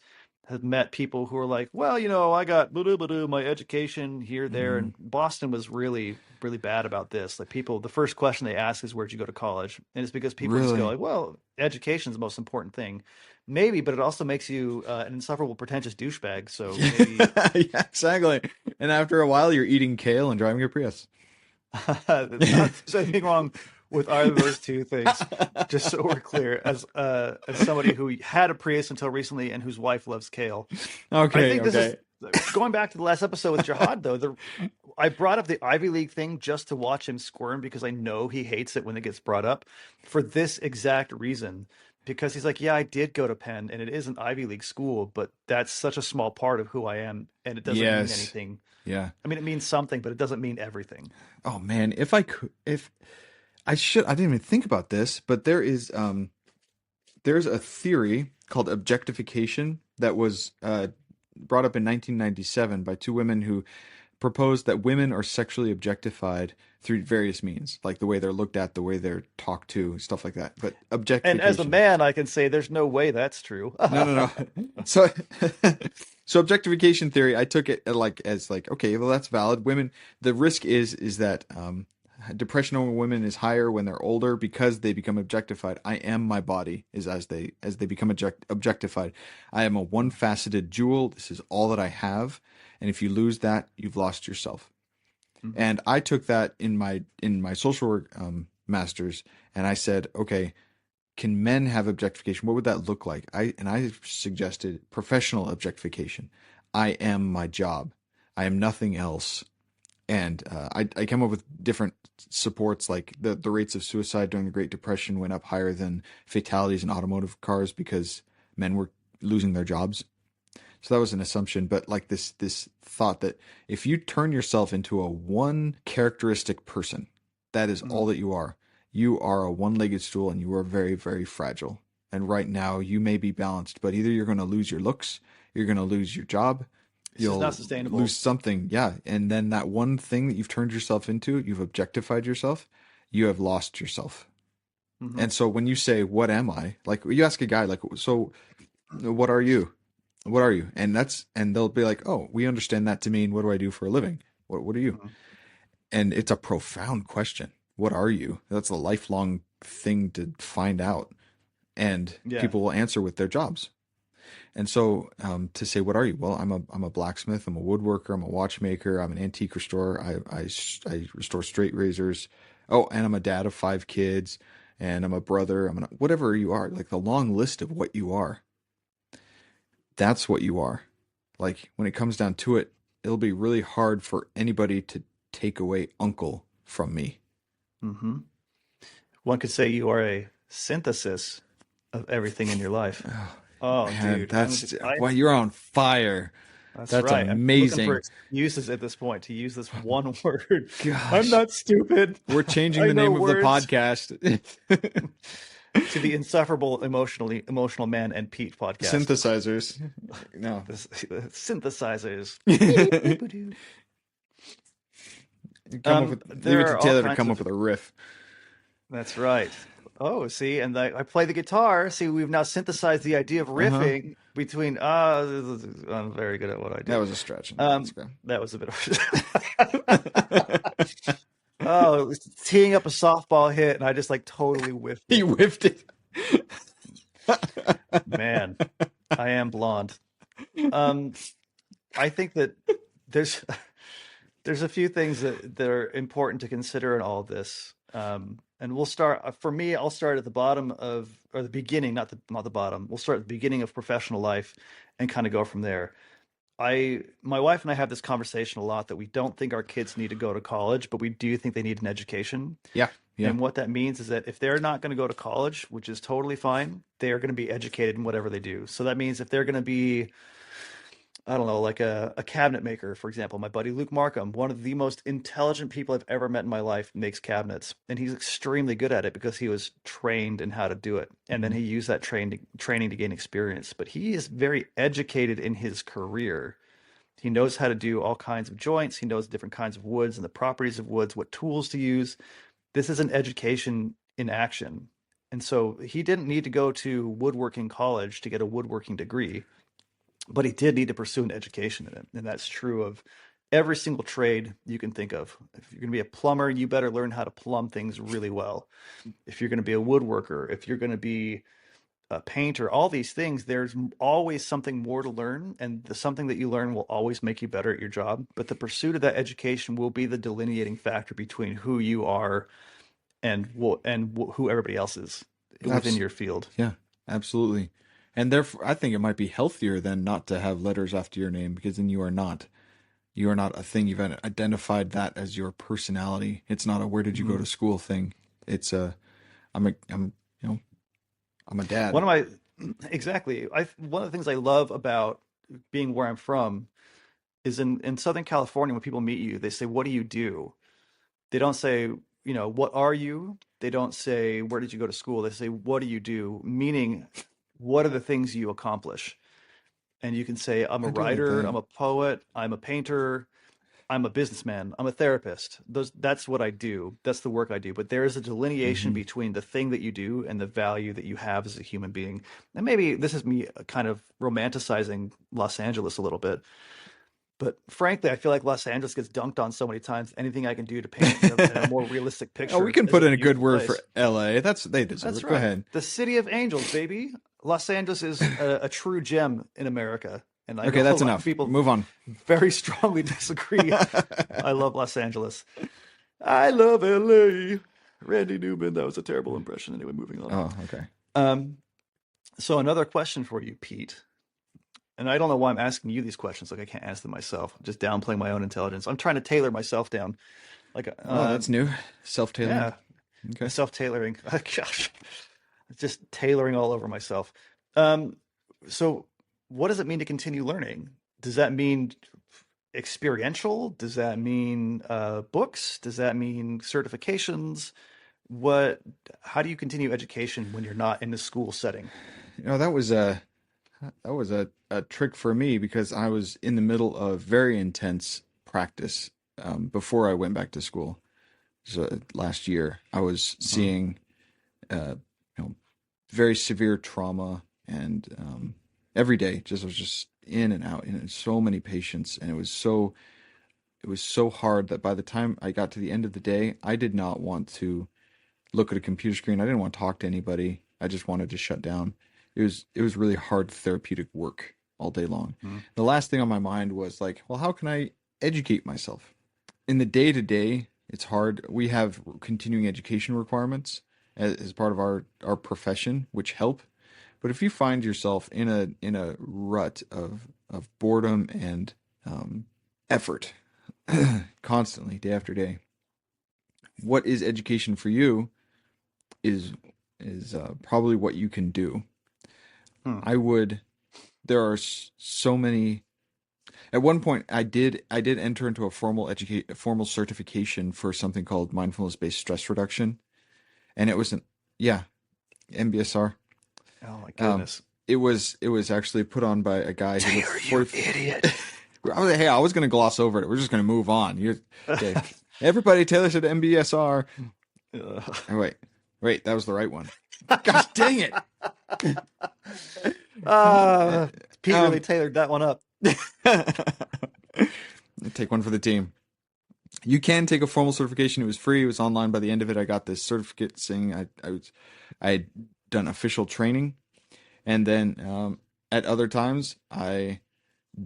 met people who are like, well, I got my education here, there, Hmm. and Boston was really, really bad about this. Like people, the first question they ask is, where'd you go to college? And it's because people just go Really? like, well, education is the most important thing. Maybe, but it also makes you an insufferable, pretentious douchebag. So maybe Yeah, exactly. And after a while, you're eating kale and driving a Prius. not there's anything wrong with either of those two things. Just so we're clear, as somebody who had a Prius until recently and whose wife loves kale, I Okay, think this is okay. going back to the last episode with Jihad though. I brought up the Ivy League thing just to watch him squirm because I know he hates it when it gets brought up for this exact reason. Because he's like, yeah, I did go to Penn and it is an Ivy League school, but that's such a small part of who I am and it doesn't mean Yes. anything. Yeah. I mean, it means something, but it doesn't mean everything. Oh man, if I could, if I didn't even think about this, but there's a theory called objectification that was brought up in 1997 by two women who proposed that women are sexually objectified through various means, like the way they're looked at, the way they're talked to, stuff like that. But And as a objectification. man, I can say there's no way that's true. No, no, no. So, so objectification theory, I took it like as like, okay, well that's valid. Women, the risk is that depression over women is higher when they're older because they become objectified. I am my body is as they become objectified. I am a one-faceted jewel. This is all that I have, and if you lose that, you've lost yourself. Mm-hmm. And I took that in my social work masters, and I said, okay, can men have objectification? What would that look like? I suggested professional objectification. I am my job. I am nothing else. And I came up with different supports, like the rates of suicide during the Great Depression went up higher than fatalities in automotive cars because men were losing their jobs. So that was an assumption, but like this thought that if you turn yourself into a one characteristic person, that is all Mm-hmm. that you are. You are a one-legged stool and you are very, very fragile. And right now you may be balanced, but either you're going to lose your looks, you're going to lose your job, It's just not you'll lose sustainable. something. Yeah. And then that one thing that you've turned yourself into, you've objectified yourself, you have lost yourself. Mm-hmm. And so when you say, what am I? Like you ask a guy, like, so what are you? What are you? And they'll be like, oh, we understand that to mean, what do I do for a living? What are you? Mm-hmm. And it's a profound question. What are you? That's a lifelong thing to find out. And Yeah. people will answer with their jobs. And so to say, what are you? Well, I'm a blacksmith. I'm a woodworker. I'm a watchmaker. I'm an antique restorer. I restore straight razors. Oh, and I'm a dad of 5 kids. And I'm a brother. Whatever you are, like the long list of what you are. That's what you are. Like when it comes down to it, it'll be really hard for anybody to take away uncle from me. Mm-hmm. One could say you are a synthesis of everything in your life. Oh, Oh, man, dude, why you're on fire. that's That's right. I'm looking for amazing. excuses at this point to use this one word. I'm Gosh, not stupid. we're changing I the know name of the words. podcast. To the insufferable emotional man and Pete podcast. Synthesizers. No. This synthesizers. Leave it There to are all Taylor to kinds come up of. with a riff. That's right. Oh, see, and I play the guitar. See, we've now synthesized the idea of Uh-huh. riffing between. I'm very good at what I That do. was a stretch. No, that's good. That was a bit of. Oh, teeing up a softball hit, and I just like totally whiffed He it. whiffed it. Man, I am blonde. Um, I think that there's there's a few things that are important to consider in all of this. And we'll start for me, I'll start at the bottom of or the beginning, not the bottom. We'll start at the beginning of professional life and kind of go from there. My wife and I have this conversation a lot that we don't think our kids need to go to college, but we do think they need an education. Yeah, yeah. And what that means is that if they're not going to go to college, which is totally fine, they are going to be educated in whatever they do. So that means if they're going to be, I don't know, like a cabinet maker, for example, my buddy Luke Markham, one of the most intelligent people I've ever met in my life, makes cabinets. And he's extremely good at it because he was trained in how to do it. And then Mhm. he used that training to gain experience. But he is very educated in his career. He knows how to do all kinds of joints. He knows different kinds of woods and the properties of woods, what tools to use. This is an education in action. And so he didn't need to go to woodworking college to get a woodworking degree, but he did need to pursue an education in it. And that's true of every single trade you can think of. If you're going to be a plumber, you better learn how to plumb things really well. If you're going to be a woodworker, if you're going to be a painter, all these things, there's always something more to learn. And the something that you learn will always make you better at your job. But the pursuit of that education will be the delineating factor between who you are and who everybody else is within Abs- your field. yeah, absolutely. And therefore, I think it might be healthier than not to have letters after your name because then you are not a thing. You've identified that as your personality. It's not a where did you go Mm-hmm. to school thing. It's a I'm you know I'm a dad. One of my exactly. I One of the things I love about being where I'm from is in Southern California when people meet you, they say, "What do you do?" They don't say, "What are you?" They don't say, "Where did you go to school?" They say, "What do you do?" Meaning, what are the things you accomplish? And you can say, "I'm a I do like writer, that. I'm a poet, I'm a painter, I'm a businessman, I'm a therapist." That's what I do. That's the work I do. But there is a delineation Hmm. between the thing that you do and the value that you have as a human being. And maybe this is me kind of romanticizing Los Angeles a little bit. But frankly, I feel like Los Angeles gets dunked on so many times. Anything I can do to paint it in a more realistic Oh, we picture can is put a in a good beautiful word for place. LA. They deserve That's it. Go right. ahead. The city of angels, baby. Los Angeles is a true gem in America. And I Okay, know a that's lot of enough. people Move on. very strongly disagree. I love Los Angeles. I love LA. Randy Newman. That was a terrible impression. Anyway, moving on. Oh, okay. Um, so another question for you, Pete. And I don't know why I'm asking you these questions. Like I can't ask them myself. I'm just downplaying my own intelligence. I'm trying to tailor myself down. Like, Oh, that's new. Self-tailoring. yeah, Okay. self-tailoring. Gosh, just tailoring all over myself. Um, so what does it mean to continue learning? Does that mean experiential? Does that mean books? Does that mean certifications? What, how do you continue education when you're not in the school setting? That was a trick for me because I was in the middle of very intense practice before I went back to school. So last year, I was Mhm. seeing you know very severe trauma and every day just was just in and out and so many patients and it was so hard that by the time I got to the end of the day, I did not want to look at a computer screen. I didn't want to talk to anybody. I just wanted to shut down. It was really hard therapeutic work all day long. Mhm. The last thing on my mind was like, well, how can I educate myself? In the day to day, it's hard. We have continuing education requirements as part of our profession, which help. But if you find yourself in a rut of boredom and effort constantly, day after day, what is education for you is probably what you can do. Hmm. I would. There are so many. At one point, I did enter into a formal certification for something called mindfulness based stress reduction, and it was an yeah MBSR. Oh my Um, goodness. it was actually put on by a guy who lived Taylor, you 40. idiot. Hey, I was going to gloss over it. We're just going to move on. Okay. Everybody, Taylor said MBSR. Ugh. Oh, wait, that was the right one. Gosh, dang it. Ah, Pete really um, tailored that one up. take one for the team. You can take a formal certification. It was free. It was online. By the end of it, I got this certificate saying I had done official training, and then at other times I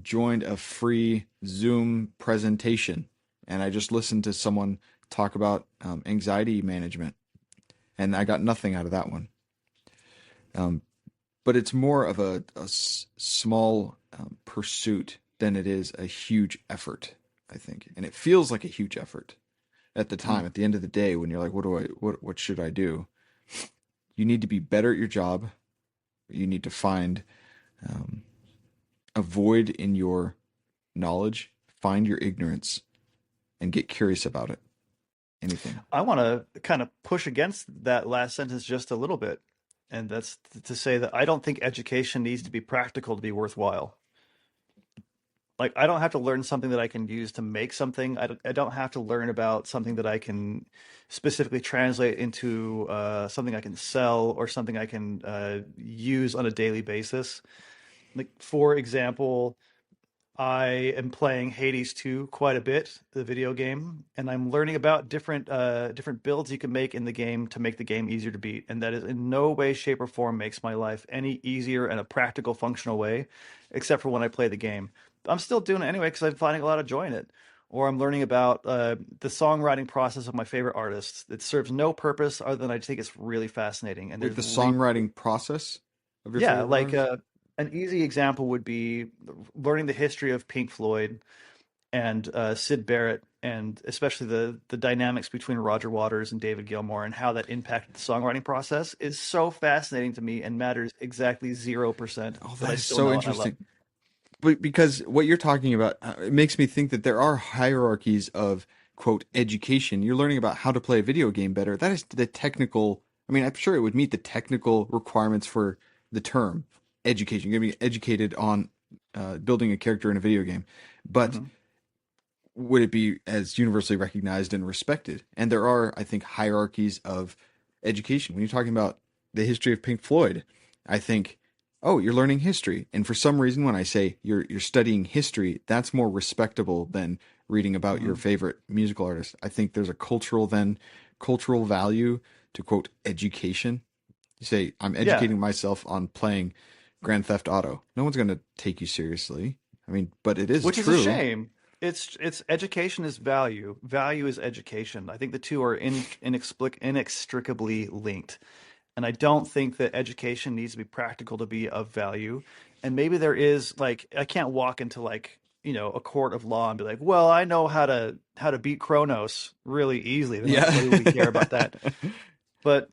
joined a free Zoom presentation, and I just listened to someone talk about anxiety management, and I got nothing out of that one. Um, but it's more of a small pursuit than it is a huge effort, I think, and it feels like a huge effort at the Hmm. time. At the end of the day, when you're like, what should I do? You need to be better at your job. You need to find um, a void in your knowledge, find your ignorance, and get curious about it. Anything. I want to kind of push against that last sentence just a little bit. And that's to say that I don't think education needs to be practical to be worthwhile. Like, I don't have to learn something that I can use to make something. I don't have to learn about something that I can specifically translate into something I can sell or something I can use on a daily basis. Like, for example, I am playing Hades 2 quite a bit, the video game, and I'm learning about different builds you can make in the game to make the game easier to beat. And that is in no way, shape, or form makes my life any easier in a practical, functional way, except for when I play the game. I'm still doing it anyway because I'm finding a lot of joy in it. Or I'm learning about the songwriting process of my favorite artists. It serves no purpose other than I think it's really fascinating. And Wait, there's the songwriting process of your yeah, favorite like artist? an easy example would be learning the history of Pink Floyd and Sid Barrett, and especially the dynamics between Roger Waters and David Gilmour and how that impacted the songwriting process is so fascinating to me and matters exactly 0%, Oh, but that I is still so know and I love interesting. But because what you're talking about, it makes me think that there are hierarchies of quote education. You're learning about how to play a video game better. That is the technical. I mean, I'm sure it would meet the technical requirements for the term education. You're going to be educated on building a character in a video game, it. but Hmm. would it be as universally recognized and respected? And there are, I think, hierarchies of education. When you're talking about the history of Pink Floyd, I think oh, you're learning history. And for some reason, when I say you're studying history, that's more respectable than reading about your Hmm. favorite musical artist. I think there's a cultural value to quote education. You say, I'm Yeah, educating myself on playing Grand Theft Auto. No one's going to take you seriously. I mean, but it is which is a true. shame. It's education is value. Value is education. I think the two are inextricably linked. And I don't think that education needs to be practical to be of value. And maybe there is like I can't walk into like, a court of law and be like, well, I know how to beat Kronos really easily. They're like, Yeah. what do we care about that? But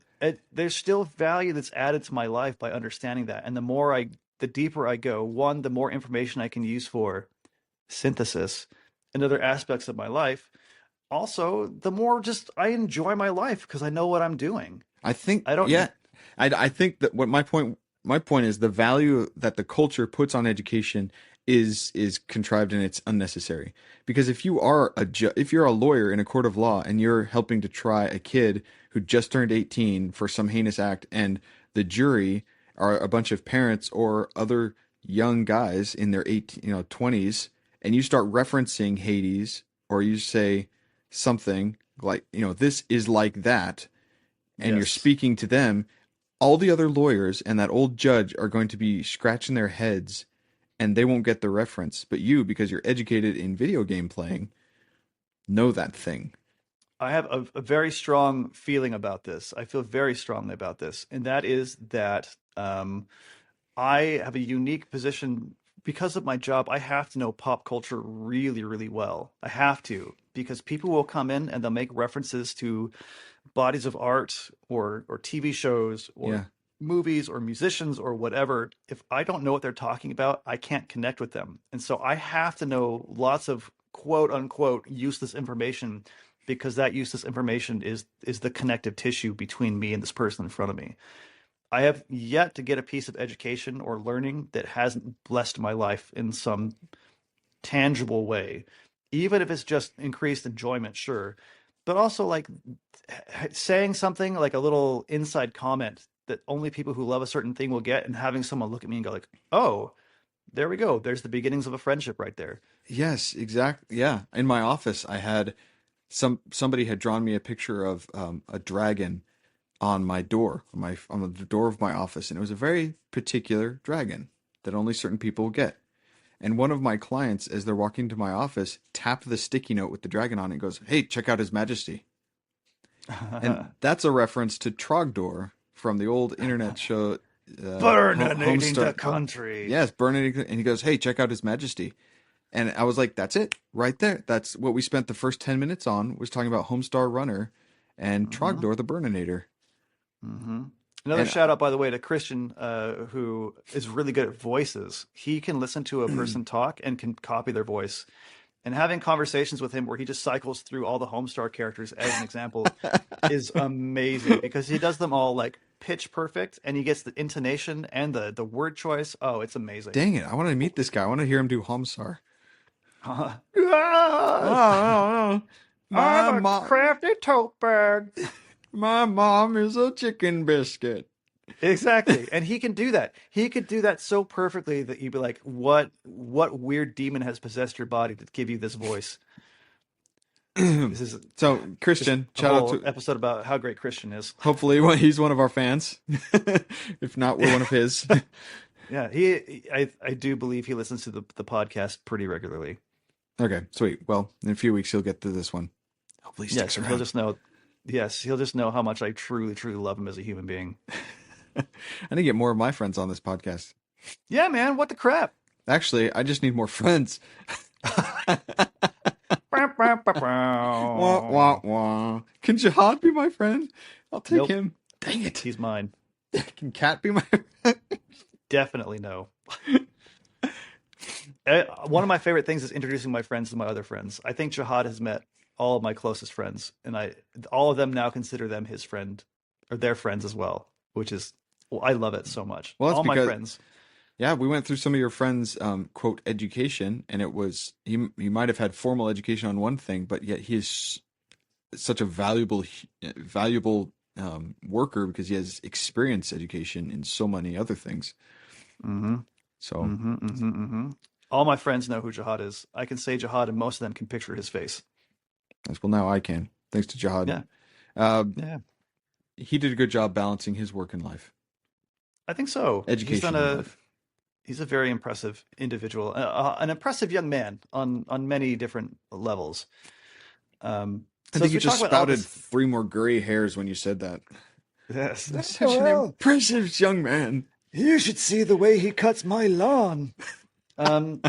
there's still value that's added to my life by understanding that. And the deeper I go, one, the more information I can use for synthesis and other aspects of my life. Also, the more just I enjoy my life because I know what I'm doing. I think, I don't. yeah, I think that what my point is the value that the culture puts on education is contrived and it's unnecessary. Because if you're a lawyer in a court of law and you're helping to try a kid who just turned 18 for some heinous act, and the jury are a bunch of parents or other young guys in their 18, 20s, and you start referencing Hades, or you say something like, this is like that, and you're Yes. speaking to them, all the other lawyers and that old judge are going to be scratching their heads and they won't get the reference. But you, because you're educated in video game playing, know that thing. I have a very strong feeling about this. I feel very strongly about this, and that is that I have a unique position because of my job. I have to know pop culture really, really well. I have to because people will come in and they'll make references to bodies of art or TV shows or Yeah. movies or musicians or whatever. If I don't know what they're talking about, I can't connect with them. And so I have to know lots of quote unquote useless information because that useless information is the connective tissue between me and this person in front of me. I have yet to get a piece of education or learning that hasn't blessed my life in some tangible way, even if it's just increased enjoyment, sure. But also like saying something like a little inside comment that only people who love a certain thing will get, and having someone look at me and go like, "Oh, there we go. There's the beginnings of a friendship right there." Yes, exactly. Yeah. In my office, I had somebody had drawn me a picture of a dragon on my door, on the door of my office, and it was a very particular dragon that only certain people will get. And one of my clients, as they're walking to my office, tapped the sticky note with the dragon on it and goes, "Hey, check out His Majesty." And that's a reference to Trogdor from the old internet show, Burninating the Homestar. country. Yes, burning. And he goes, "Hey, check out His Majesty." And I was like, "That's it, right there. That's what we spent the first 10 minutes on. Was talking about Homestar Runner and Hmm. Trogdor the Burninator." Hmm. Another And shout out, by the way, to Christian, who is really good at voices. He can listen to a person talk and can copy their voice. And having conversations with him where he just cycles through all the Homestar characters as an example is amazing because he does them all like pitch perfect and he gets the intonation and the word choice. Oh, it's amazing. dang it, I want to meet this guy. I want to hear him do Homstar. Ah, Oh, I'm my a mom, crafty tote bag. my mom is a chicken biscuit. Exactly. And he can do that. He could do that so perfectly that you'd be like, what weird demon has possessed your body to give you this voice? This is So just Christian, a shout out whole to episode about how great Christian is. hopefully he's one of our fans. If not, we're one of his. Yeah, I do believe he listens to the podcast pretty regularly. Okay, sweet. Well, in a few weeks he'll get to this one. Hopefully he sticks Yes, and he'll around. just know. Yes, he'll just know how much I truly, truly love him as a human being. I need to get more of my friends on this podcast. Yeah, man, what the crap? Actually, I just need more friends. Bow, bow, bow, Wah, wah, bow. wah. Can Jihad be my friend? I'll take Nope, him. Dang it. he's mine. Can Cat be my friend? Definitely no. One of my favorite things is introducing my friends to my other friends. I think Jihad has met all of my closest friends, and all of them now consider them his friend or their friends as well, which is well, I love it so much. Well, that's All my because, friends. yeah, we went through some of your friends' quote education, and it was he might have had formal education on one thing, but yet he is such a valuable worker because he has experience education in so many other things. Mm-hmm. So, Mm-hmm. Mm-hmm. Mm-hmm. All my friends know who Jihad is. I can say Jihad, and most of them can picture his face. as well, now I can, thanks to Jihad. Yeah. Uh, Yeah. he did a good job balancing his work and life, I think so. education and life. He's a very impressive individual, an impressive young man on many different levels. I So think as you we talk just about all spouted this, 3 more gray hairs when you said that. yes. He's such Oh, an well, impressive young man. you should see the way he cuts my lawn. Um,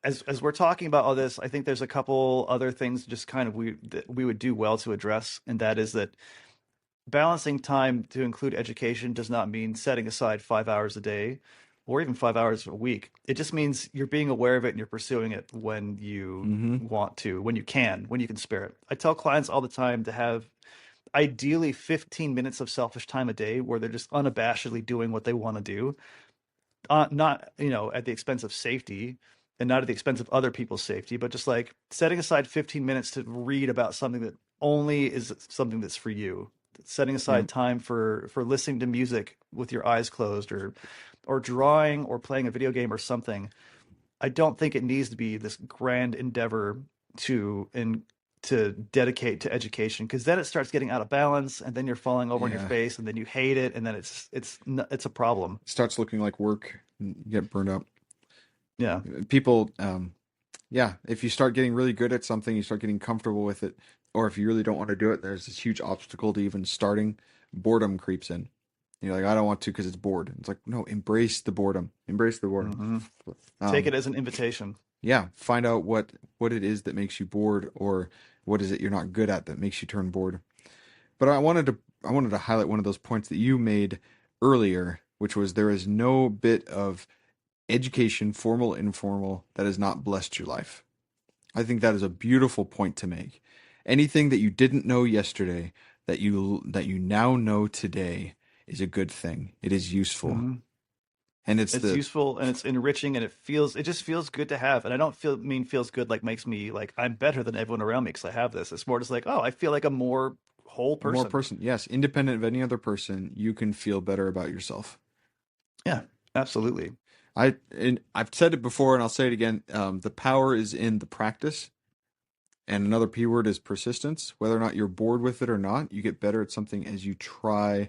as we're talking about all this, I think there's a couple other things just kind of that we would do well to address, and that is that balancing time to include education does not mean setting aside 5 hours a day or even 5 hours a week. It just means you're being aware of it and you're pursuing it when you Mm-hmm. want to, when you can spare it. I tell clients all the time to have ideally 15 minutes of selfish time a day where they're just unabashedly doing what they want to do, not at the expense of safety and not at the expense of other people's safety, but just like setting aside 15 minutes to read about something that only is something that's for you, setting Yeah. aside time for listening to music with your eyes closed, or drawing or playing a video game or something. I don't think it needs to be this grand endeavor to and to dedicate to education, because then it starts getting out of balance and then you're falling over on your Yeah. face and then you hate it and then it's a problem. Starts looking like work. And you get burned up. Yeah. People, yeah, if you start getting really good at something, you start getting comfortable with it, or if you really don't want to do it, there's this huge obstacle to even starting. Boredom creeps in. You're like, I don't want to because it's bored. It's like, no, embrace the boredom. Embrace the boredom. Hmm. Take Um, it as an invitation. yeah, find out what it is that makes you bored, or what is it you're not good at that makes you turn bored. But I wanted to highlight one of those points that you made earlier, which was there is no bit of education, formal, informal, that has not blessed your life. I think that is a beautiful point to make. Anything that you didn't know yesterday that you now know today is a good thing. It is useful. Hmm. And it's It's the useful and it's enriching and it just feels good to have. And I don't mean feels good like makes me like I'm better than everyone around me because I have this. It's more just like, oh, I feel like a more whole more person. person. Yes, independent of any other person, you can feel better about yourself. Yeah, absolutely. I've said it before and I'll say it again. The power is in the practice. And another P word is persistence. Whether or not you're bored with it or not, you get better at something as you try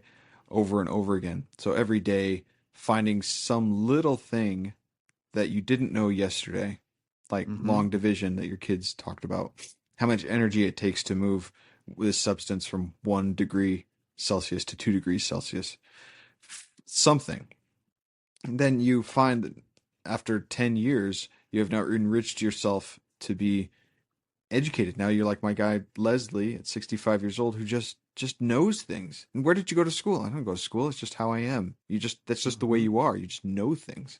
over and over again. So every day, finding some little thing that you didn't know yesterday, like Hmm. long division that your kids talked about, how much energy it takes to move this substance from 1 degree Celsius to 2 degrees Celsius, something. And then you find that after 10 years, you have now enriched yourself to be educated. Now you're like my guy Leslie at 65 years old who just knows things. And where did you go to school? I don't go to school. It's just how I am. That's just the way Hmm. you are. You just know things.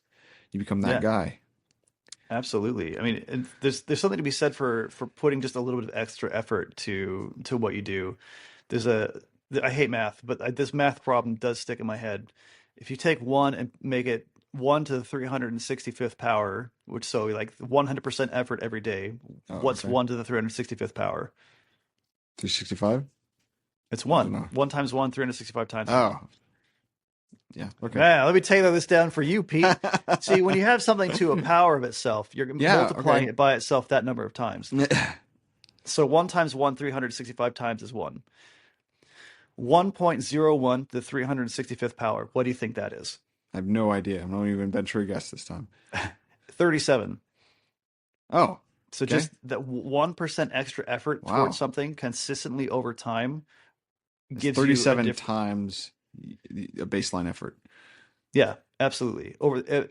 You become that Yeah, guy. absolutely. I mean, there's something to be said for putting just a little bit of extra effort to what you do. There's a I hate math, but this math problem does stick in my head. If you take one and make it 1 to the 365th power, which so like 100% effort every day, Oh, what's okay. 1 to the 365th power? 365? It's I don't one. know. One times one, 365 times one. Oh, yeah. Okay. Man, let me tailor this down for you, Pete. See, when you have something to a power of itself, you're Yeah. multiplying Okay. it by itself that number of times. So 1 times 1, 365 times is 1. 1.01 to the 365th power. What do you think that is? I have no idea. I'm not even venture a guess this time. 37. Oh, So okay. just that 1% extra effort towards Wow. something consistently over time It's gives you a 37 different. times a baseline effort. Yeah, absolutely.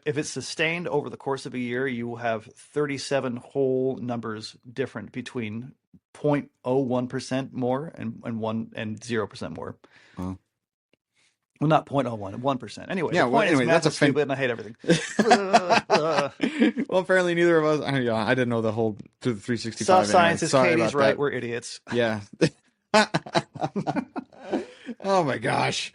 If it's sustained over the course of a year, you will have 37 whole numbers different between 0.01% more and 1 and 0% more. Well, Well, not 0.01, 1%. Anyway, the yeah. Well, point is anyway, math that's a is stupid and I hate everything. well, apparently neither of us. I didn't know the whole to the Soft 365 anyway. science is Sorry Katie's about right. that. We're idiots. Yeah. Oh my gosh.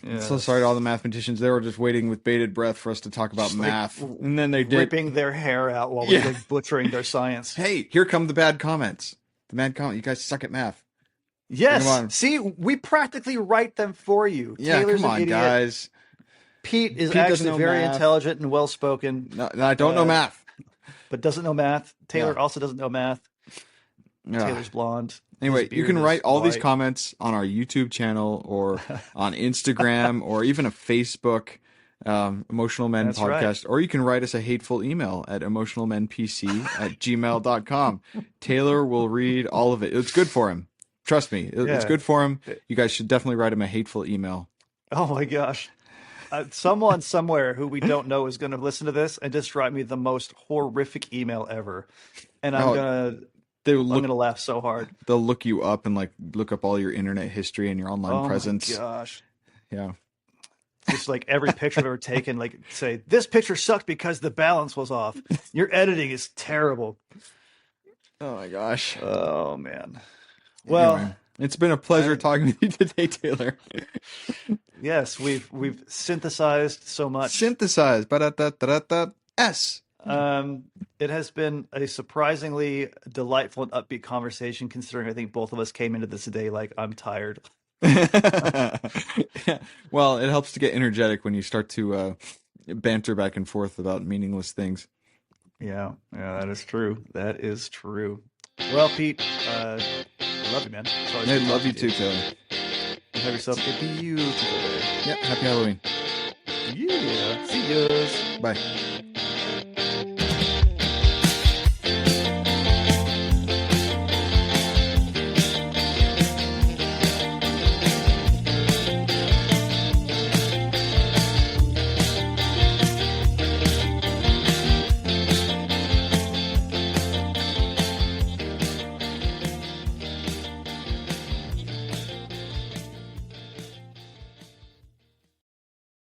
I'm so sorry to all Yes. the mathematicians. They were just waiting with bated breath for us to talk about Just like math. And then they did. ripping their hair out while we're Yeah. like butchering their science. Hey, here come the bad comments. The bad comment. You guys suck at math. Bring them Yes. on. See, we practically write them for you. Yeah, Taylor's come an on, idiot. guys. Pete is Pete doesn't actually know very math. intelligent and well spoken, No, I don't know math. but doesn't know math. Yeah. Taylor also doesn't know math. Yeah. Taylor's blonde. His Anyway, you beard can is write all these white. comments on our YouTube channel or on Instagram or even a Facebook Emotional Men That's right. podcast, or you can write us a hateful email at emotionalmenpc@gmail.com. Taylor will read all of it. It's good for him. Trust me, it's Yeah. good for him. You guys should definitely write him a hateful email. Oh my gosh. Someone somewhere who we don't know is going to listen to this and just write me the most horrific email ever, and Oh, they will I'm look. gonna laugh so hard. They'll look you up and like look up all your internet history and your online Oh my presence. gosh. Yeah. Just like every picture I've ever taken, like say, this picture sucked because the balance was off. Your editing is terrible. Oh my gosh. Oh man. Anyway, Well, it's been a pleasure talking with you today, Taylor. yes, we've synthesized so much. Synthesize. S. It has been a surprisingly delightful and upbeat conversation, considering I think both of us came into this today like I'm tired. Yeah. Well, it helps to get energetic when you start to banter back and forth about meaningless things. Yeah, that is true. That is true. Well, Pete, I love you, man. It's always I good love you talking too, to Taylor. Have yourself a beautiful day. Yep. Happy Halloween. Yeah. See yous. Bye.